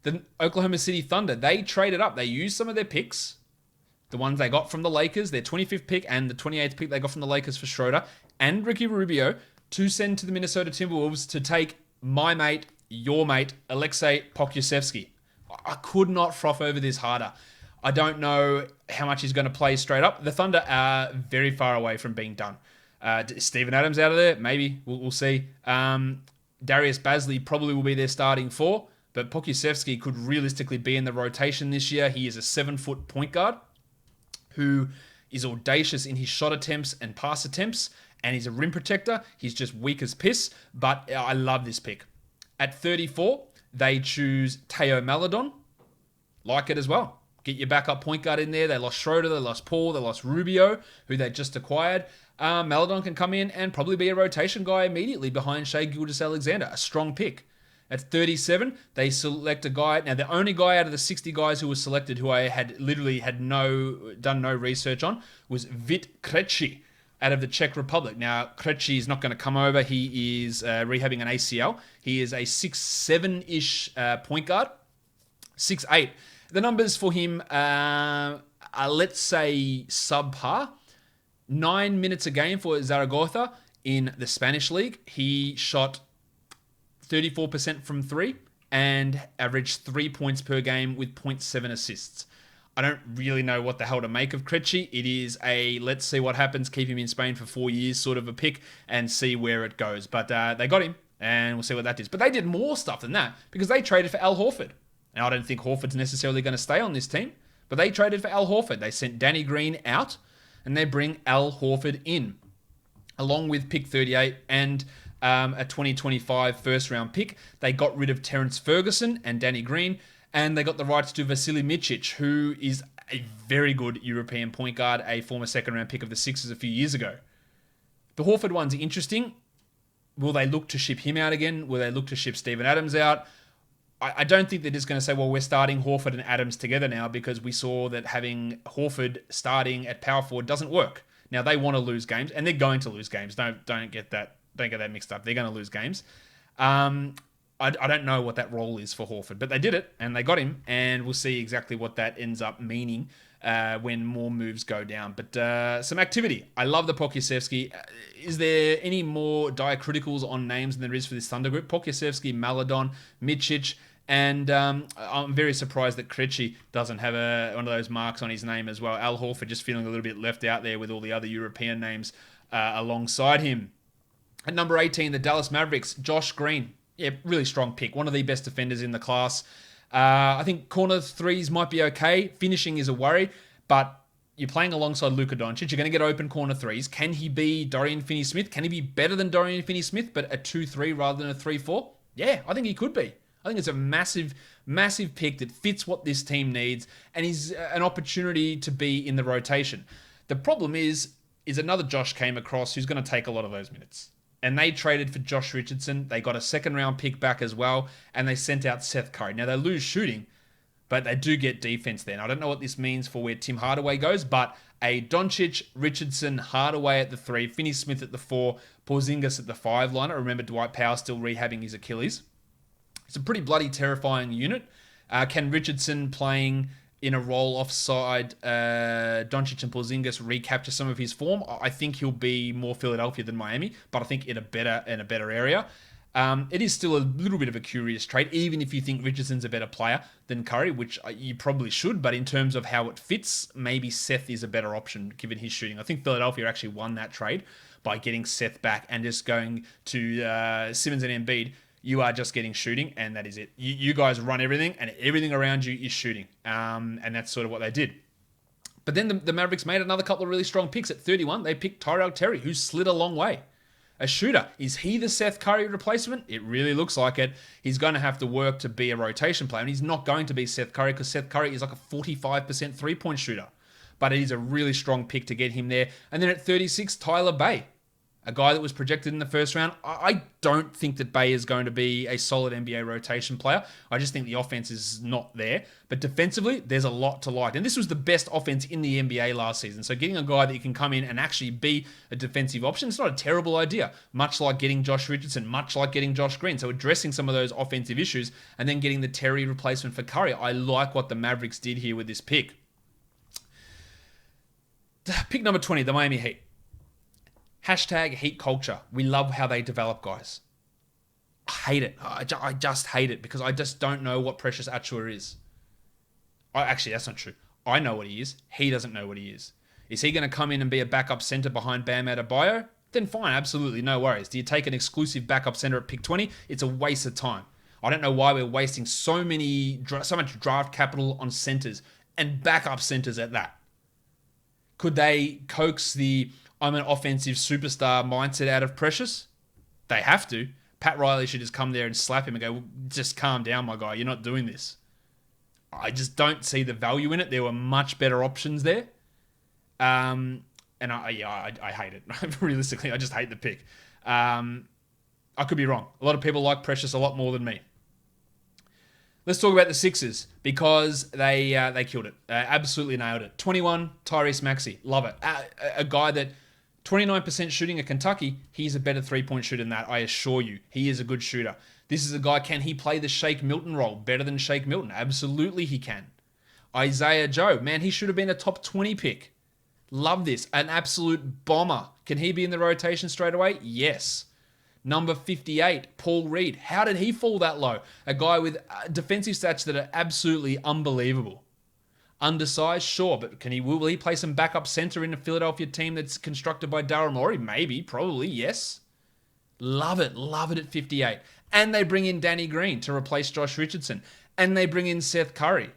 [SPEAKER 1] The Oklahoma City Thunder, they traded up. They used some of their picks, the ones they got from the Lakers, their 25th pick and the 28th pick they got from the Lakers for Schroeder and Ricky Rubio, to send to the Minnesota Timberwolves to take my mate, your mate, Alexei Pokusevski. I could not froth over this harder. I don't know how much he's going to play straight up. The Thunder are very far away from being done. Steven Adams out of there? Maybe. We'll see. Darius Bazley probably will be their starting 4, but Pokusevski could realistically be in the rotation this year. He is a 7-foot point guard who is audacious in his shot attempts and pass attempts, and he's a rim protector. He's just weak as piss, but I love this pick. At 34, they choose Teo Maledon. Like it as well. Get your backup point guard in there. They lost Schroeder, they lost Paul, they lost Rubio, who they just acquired. Maledon can come in and probably be a rotation guy immediately behind Shai Gilgeous-Alexander. A strong pick. At 37, they select a guy. Now, the only guy out of the 60 guys who was selected who I had literally done no research on was Vit Krejci out of the Czech Republic. Now, Krejci is not going to come over. He is rehabbing an ACL. He is a 6'7"-ish point guard. 6'8". The numbers for him are, let's say, subpar. 9 minutes a game for Zaragoza in the Spanish league. He shot 34% from three and averaged 3 points per game with 0.7 assists. I don't really know what the hell to make of Krejci. It is a let's see what happens, keep him in Spain for 4 years sort of a pick and see where it goes. But they got him, and we'll see what that is. But they did more stuff than that because they traded for Al Horford. Now, I don't think Horford's necessarily going to stay on this team, but they traded for Al Horford. They sent Danny Green out, and they bring Al Horford in, along with pick 38 and a 2025 first-round pick. They got rid of Terrence Ferguson and Danny Green, and they got the rights to Vasily Micic, who is a very good European point guard, a former second-round pick of the Sixers a few years ago. The Horford one's interesting. Will they look to ship him out again? Will they look to ship Steven Adams out? I don't think they're just going to say, well, we're starting Horford and Adams together now because we saw that having Horford starting at power forward doesn't work. Now, they want to lose games, and they're going to lose games. Don't get that mixed up. They're going to lose games. I don't know what that role is for Horford, but they did it, and they got him, and we'll see exactly what that ends up meaning when more moves go down. But some activity. I love the Pokusevski. Is there any more diacriticals on names than there is for this Thunder group? Pokusevski, Maledon, Micic, and I'm very surprised that Krejci doesn't have one of those marks on his name as well. Al Horford just feeling a little bit left out there with all the other European names alongside him. At number 18, the Dallas Mavericks, Josh Green. Yeah, really strong pick. One of the best defenders in the class. I think corner threes might be okay. Finishing is a worry, but you're playing alongside Luka Doncic. You're going to get open corner threes. Can he be Dorian Finney-Smith? Can he be better than Dorian Finney-Smith, but a 2-3 rather than a 3-4? Yeah, I think he could be. I think it's a massive, massive pick that fits what this team needs, and is an opportunity to be in the rotation. The problem is another Josh came across who's going to take a lot of those minutes. And they traded for Josh Richardson. They got a second-round pick back as well, and they sent out Seth Curry. Now, they lose shooting, but they do get defense there. And I don't know what this means for where Tim Hardaway goes, but a Doncic, Richardson, Hardaway at the 3, Finney-Smith at the 4, Porzingis at the 5 line. I remember Dwight Powell still rehabbing his Achilles. It's a pretty bloody terrifying unit. Can Richardson playing in a role offside Doncic and Porzingis recapture some of his form? I think he'll be more Philadelphia than Miami, but I think in a better area. It is still a little bit of a curious trade, even if you think Richardson's a better player than Curry, which you probably should, but in terms of how it fits, maybe Seth is a better option given his shooting. I think Philadelphia actually won that trade by getting Seth back and just going to Simmons and Embiid. You are just getting shooting, and that is it. You guys run everything, and everything around you is shooting. And that's sort of what they did. But then the Mavericks made another couple of really strong picks. At 31, they picked Tyrell Terry, who slid a long way. A shooter. Is he the Seth Curry replacement? It really looks like it. He's going to have to work to be a rotation player, and he's not going to be Seth Curry because Seth Curry is like a 45% three-point shooter. But it is a really strong pick to get him there. And then at 36, Tyler Bay. A guy that was projected in the first round. I don't think that Bay is going to be a solid NBA rotation player. I just think the offense is not there. But defensively, there's a lot to like. And this was the best offense in the NBA last season. So getting a guy that you can come in and actually be a defensive option, it's not a terrible idea. Much like getting Josh Richardson, much like getting Josh Green. So addressing some of those offensive issues and then getting the Terry replacement for Curry. I like what the Mavericks did here with this pick. Pick number 20, the Miami Heat. Hashtag Heat culture. We love how they develop guys. I hate it. I just hate it because I just don't know what Precious Achiuwa is. Actually, that's not true. I know what he is. He doesn't know what he is. Is he going to come in and be a backup center behind Bam Adebayo? Then fine, absolutely, no worries. Do you take an exclusive backup center at pick 20? It's a waste of time. I don't know why we're wasting so much draft capital on centers and backup centers at that. Could they coax the I'm an offensive superstar mindset out of Precious. They have to. Pat Riley should just come there and slap him and go, well, just calm down, my guy. You're not doing this. I just don't see the value in it. There were much better options there. And I hate it. Realistically, I just hate the pick. I could be wrong. A lot of people like Precious a lot more than me. Let's talk about the Sixers because they killed it. Absolutely nailed it. 21, Tyrese Maxey. Love it. A guy that 29% shooting at Kentucky, he's a better three-point shooter than that, I assure you. He is a good shooter. This is a guy, can he play the Shake Milton role better than Shake Milton? Absolutely he can. Isaiah Joe, man, he should have been a top 20 pick. Love this. An absolute bomber. Can he be in the rotation straight away? Yes. Number 58, Paul Reed. How did he fall that low? A guy with defensive stats that are absolutely unbelievable. Undersized, sure, but will he play some backup center in a Philadelphia team that's constructed by Daryl Morey? Maybe, probably, yes. Love it at 58. And they bring in Danny Green to replace Josh Richardson. And they bring in Seth Curry.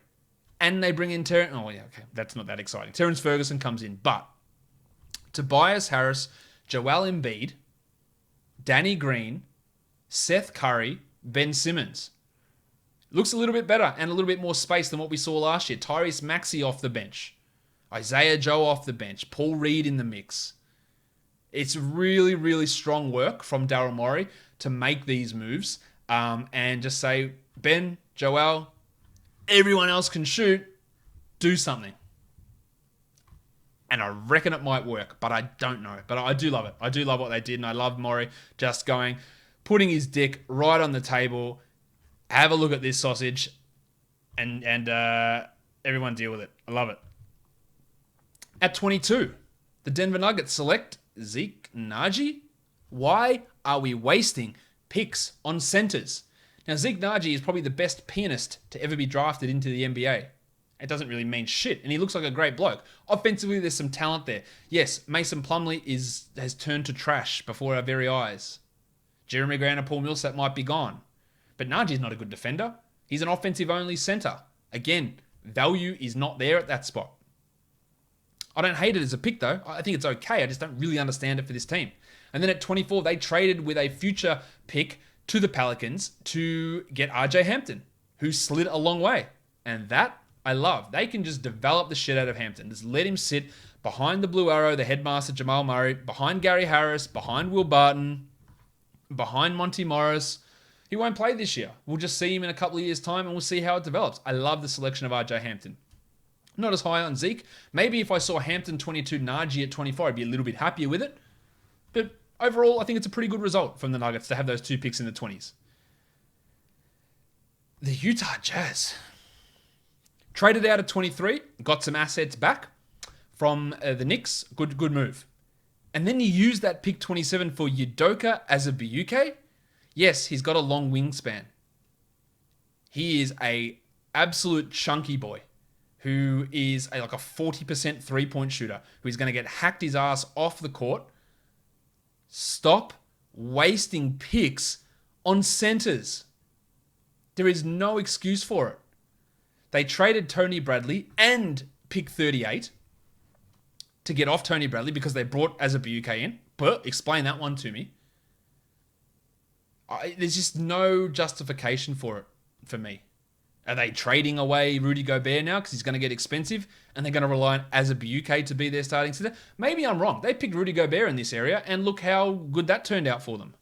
[SPEAKER 1] And they bring in that's not that exciting. Terrence Ferguson comes in, but Tobias Harris, Joel Embiid, Danny Green, Seth Curry, Ben Simmons. Looks a little bit better and a little bit more space than what we saw last year. Tyrese Maxey off the bench. Isaiah Joe off the bench. Paul Reed in the mix. It's really, really strong work from Daryl Morey to make these moves and just say, Ben, Joel, everyone else can shoot. Do something. And I reckon it might work, but I don't know. But I do love it. I do love what they did, and I love Morey just putting his dick right on the table. Have a look at this sausage, and everyone deal with it. I love it. At 22, the Denver Nuggets select Zeke Nnaji. Why are we wasting picks on centers? Now, Zeke Nnaji is probably the best pianist to ever be drafted into the NBA. It doesn't really mean shit, and he looks like a great bloke. Offensively, there's some talent there. Yes, Mason Plumlee has turned to trash before our very eyes. Jeremy Grant and Paul Millsap might be gone. But Nnaji's not a good defender. He's an offensive-only center. Again, value is not there at that spot. I don't hate it as a pick, though. I think it's okay. I just don't really understand it for this team. And then at 24, they traded with a future pick to the Pelicans to get RJ Hampton, who slid a long way. And that I love. They can just develop the shit out of Hampton. Just let him sit behind the Blue Arrow, the headmaster Jamal Murray, behind Gary Harris, behind Will Barton, behind Monty Morris. He won't play this year. We'll just see him in a couple of years' time and we'll see how it develops. I love the selection of RJ Hampton. Not as high on Zeke. Maybe if I saw Hampton 22, Nnaji at 24, I'd be a little bit happier with it. But overall, I think it's a pretty good result from the Nuggets to have those two picks in the 20s. The Utah Jazz. Traded out at 23, got some assets back from the Knicks. Good move. And then you use that pick 27 for Udoka Azubuike. Yes, he's got a long wingspan. He is a absolute chunky boy who is like a 40% three-point shooter who's going to get hacked his ass off the court. Stop wasting picks on centers. There is no excuse for it. They traded Tony Bradley and pick 38 to get off Tony Bradley because they brought Azubuike in. But explain that one to me. There's just no justification for it for me. Are they trading away Rudy Gobert now because he's going to get expensive and they're going to rely on Azubuike to be their starting center? Maybe I'm wrong. They picked Rudy Gobert in this area and look how good that turned out for them.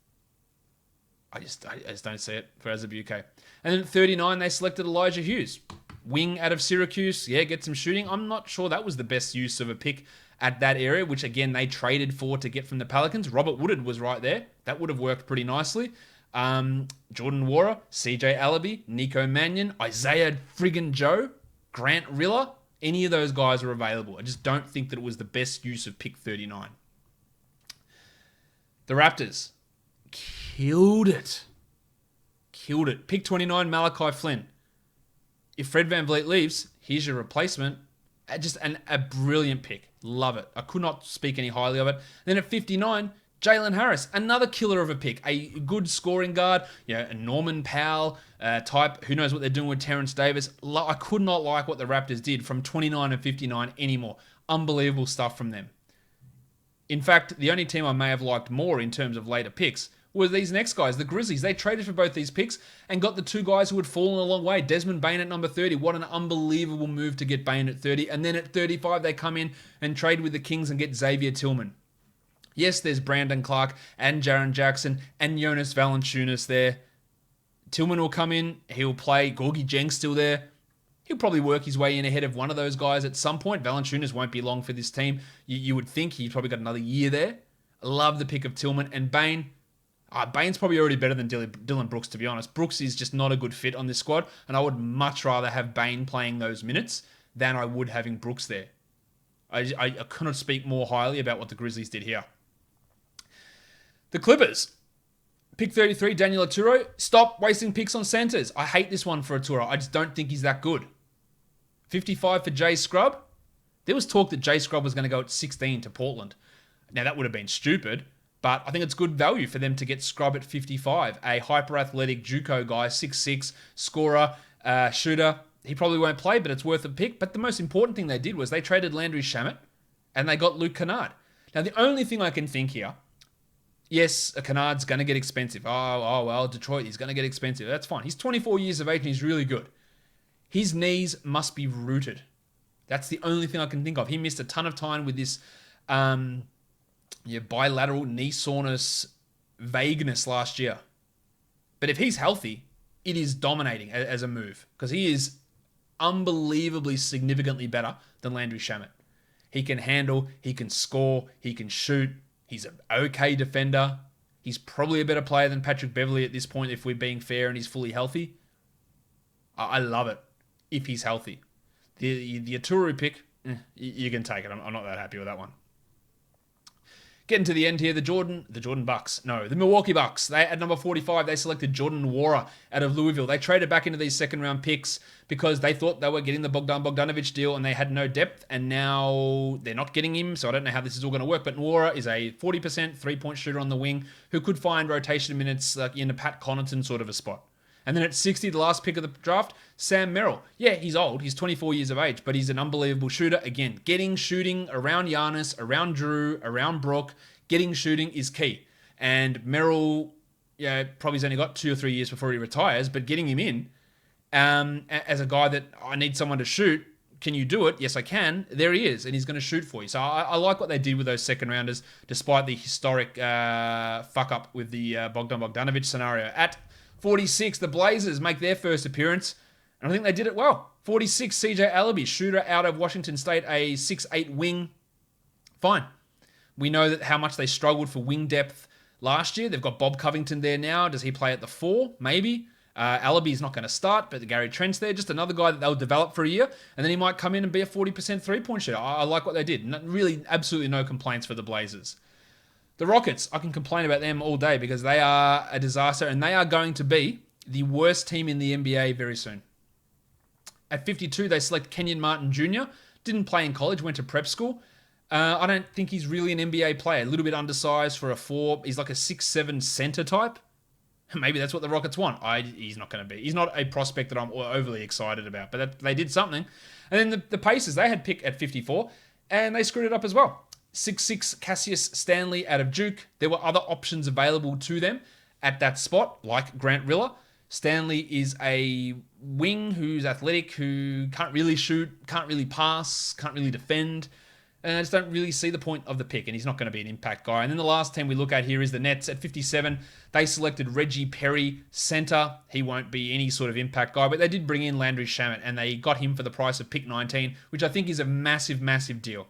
[SPEAKER 1] I just don't see it for Azubuike. And then at 39, they selected Elijah Hughes. Wing out of Syracuse. Yeah, get some shooting. I'm not sure that was the best use of a pick at that area, which again, they traded for to get from the Pelicans. Robert Woodard was right there. That would have worked pretty nicely. Jordan Nwora, CJ Allaby, Nico Mannion, Isaiah friggin' Joe, Grant Riller. Any of those guys are available. I just don't think that it was the best use of pick 39. The Raptors killed it. Pick 29, Malachi Flynn. If Fred VanVleet leaves, here's your replacement. Just a brilliant pick. Love it. I could not speak any highly of it. Then at 59, Jalen Harris, another killer of a pick. A good scoring guard, a Norman Powell type. Who knows what they're doing with Terrence Davis. I could not like what the Raptors did from 29 and 59 anymore. Unbelievable stuff from them. In fact, the only team I may have liked more in terms of later picks were these next guys, the Grizzlies. They traded for both these picks and got the two guys who had fallen a long way. Desmond Bane at number 30. What an unbelievable move to get Bane at 30. And then at 35, they come in and trade with the Kings and get Xavier Tillman. Yes, there's Brandon Clark and Jaren Jackson and Jonas Valanciunas there. Tillman will come in. He'll play. Gorgie Jeng's still there. He'll probably work his way in ahead of one of those guys at some point. Valanciunas won't be long for this team. You would think he's probably got another year there. I love the pick of Tillman. And Bane. Bane's probably already better than Dylan Brooks, to be honest. Brooks is just not a good fit on this squad, and I would much rather have Bane playing those minutes than I would having Brooks there. I cannot speak more highly about what the Grizzlies did here. The Clippers. Pick 33, Daniel Oturo. Stop wasting picks on centers. I hate this one for Oturo. I just don't think he's that good. 55 for Jay Scrubb. There was talk that Jay Scrubb was going to go at 16 to Portland. Now, that would have been stupid. But I think it's good value for them to get Scrubb at 55. A hyper-athletic JUCO guy, 6'6", scorer, shooter. He probably won't play, but it's worth a pick. But the most important thing they did was they traded Landry Shamet, and they got Luke Kennard. Now, the only thing I can think here, yes, a Kennard's going to get expensive. Well, Detroit, he's going to get expensive. That's fine. He's 24 years of age, and he's really good. His knees must be rooted. That's the only thing I can think of. He missed a ton of time with this... bilateral knee soreness vagueness last year. But if he's healthy, it is dominating as a move because he is unbelievably significantly better than Landry Shamet. He can handle, he can score, he can shoot. He's an okay defender. He's probably a better player than Patrick Beverley at this point if we're being fair and he's fully healthy. I love it if he's healthy. The Oturu pick, you can take it. I'm not that happy with that one. Getting to the end here, the Milwaukee Bucks. They at number 45, they selected Jordan Nwora out of Louisville. They traded back into these second-round picks because they thought they were getting the Bogdan Bogdanovic deal and they had no depth, and now they're not getting him, so I don't know how this is all going to work, but Nwora is a 40% three-point shooter on the wing who could find rotation minutes like in a Pat Connaughton sort of a spot. And then at 60, the last pick of the draft, Sam Merrill. Yeah, he's old. He's 24 years of age, but he's an unbelievable shooter. Again, getting shooting around Giannis, around Drew, around Brook, getting shooting is key. And Merrill, probably has only got 2 or 3 years before he retires, but getting him in as a guy that I need someone to shoot, can you do it? Yes, I can. There he is, and he's going to shoot for you. So I like what they did with those second rounders, despite the historic fuck up with the Bogdan Bogdanovic scenario. At 46, the Blazers make their first appearance, and I think they did it well. 46, CJ Allaby, shooter out of Washington State, a 6'8 wing. Fine. We know that how much they struggled for wing depth last year. They've got Bob Covington there now. Does he play at the 4? Maybe. Allaby's not going to start, but Gary Trent's there. Just another guy that they'll develop for a year, and then he might come in and be a 40% three-point shooter. I like what they did. Really, absolutely no complaints for the Blazers. The Rockets, I can complain about them all day because they are a disaster and they are going to be the worst team in the NBA very soon. At 52, they select Kenyon Martin Jr. Didn't play in college, went to prep school. I don't think he's really an NBA player. A little bit undersized for a 4. He's like a 6'7 center type. Maybe that's what the Rockets want. He's not going to be. He's not a prospect that I'm overly excited about, but they did something. And then the Pacers, they had pick at 54, and they screwed it up as well. 6'6 Cassius Stanley out of Duke. There were other options available to them at that spot, like Grant Riller. Stanley is a wing who's athletic, who can't really shoot, can't really pass, can't really defend. And I just don't really see the point of the pick, and he's not going to be an impact guy. And then the last team we look at here is the Nets at 57. They selected Reggie Perry, center. He won't be any sort of impact guy, but they did bring in Landry Shamet, and they got him for the price of pick 19, which I think is a massive, massive deal.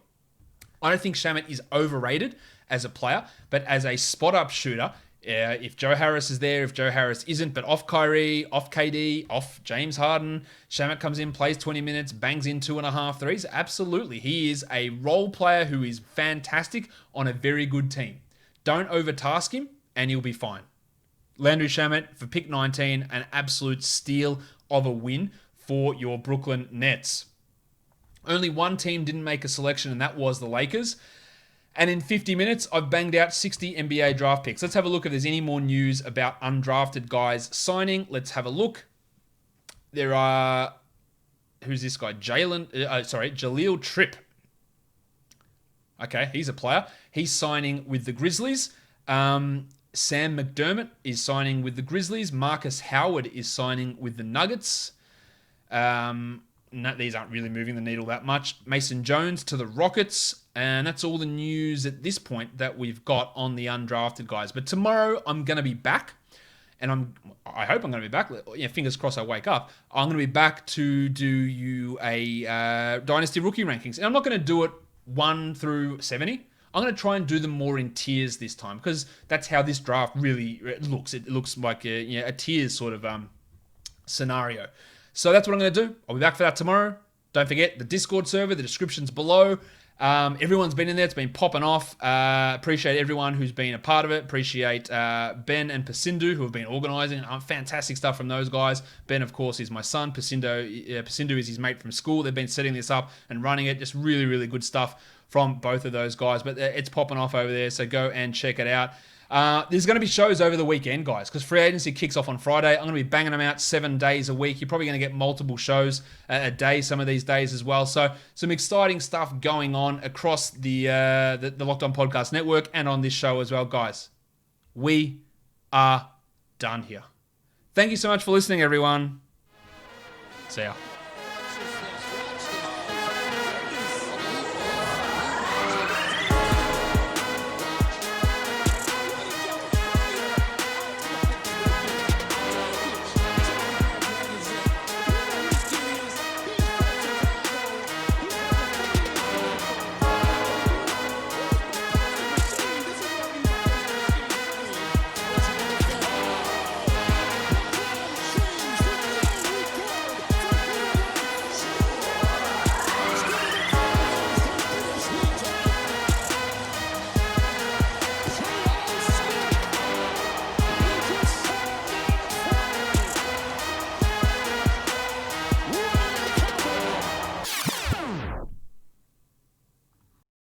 [SPEAKER 1] I don't think Shamet is overrated as a player, but as a spot-up shooter, if Joe Harris is there, if Joe Harris isn't, but off Kyrie, off KD, off James Harden, Shamet comes in, plays 20 minutes, bangs in 2.5 threes. Absolutely. He is a role player who is fantastic on a very good team. Don't overtask him, and you'll be fine. Landry Shamet for pick 19, an absolute steal of a win for your Brooklyn Nets. Only one team didn't make a selection, and that was the Lakers. And in 50 minutes, I've banged out 60 NBA draft picks. Let's have a look if there's any more news about undrafted guys signing. Let's have a look. There are... Who's this guy? Jaleel Tripp. Okay, he's a player. He's signing with the Grizzlies. Sam McDermott is signing with the Grizzlies. Marcus Howard is signing with the Nuggets. These aren't really moving the needle that much. Mason Jones to the Rockets. And that's all the news at this point that we've got on the undrafted guys. But tomorrow I'm going to be back. And I hope I'm going to be back. Fingers crossed I wake up. I'm going to be back to do you a Dynasty Rookie Rankings. And I'm not going to do it 1 through 70. I'm going to try and do them more in tiers this time because that's how this draft really looks. It looks like a tiers sort of scenario. So that's what I'm going to do. I'll be back for that tomorrow. Don't forget the Discord server. The description's below. Everyone's been in there. It's been popping off. Appreciate everyone who's been a part of it. Appreciate Ben and Pasindu who have been organising. Fantastic stuff from those guys. Ben, of course, is my son. Pasindu is his mate from school. They've been setting this up and running it. Just really, really good stuff from both of those guys. But it's popping off over there, so go and check it out. There's going to be shows over the weekend, guys, because free agency kicks off on Friday. I'm going to be banging them out 7 days a week. You're probably going to get multiple shows a day some of these days as well. So some exciting stuff going on across the Locked On Podcast Network and on this show as well, guys. We are done here. Thank you so much for listening, everyone. See ya.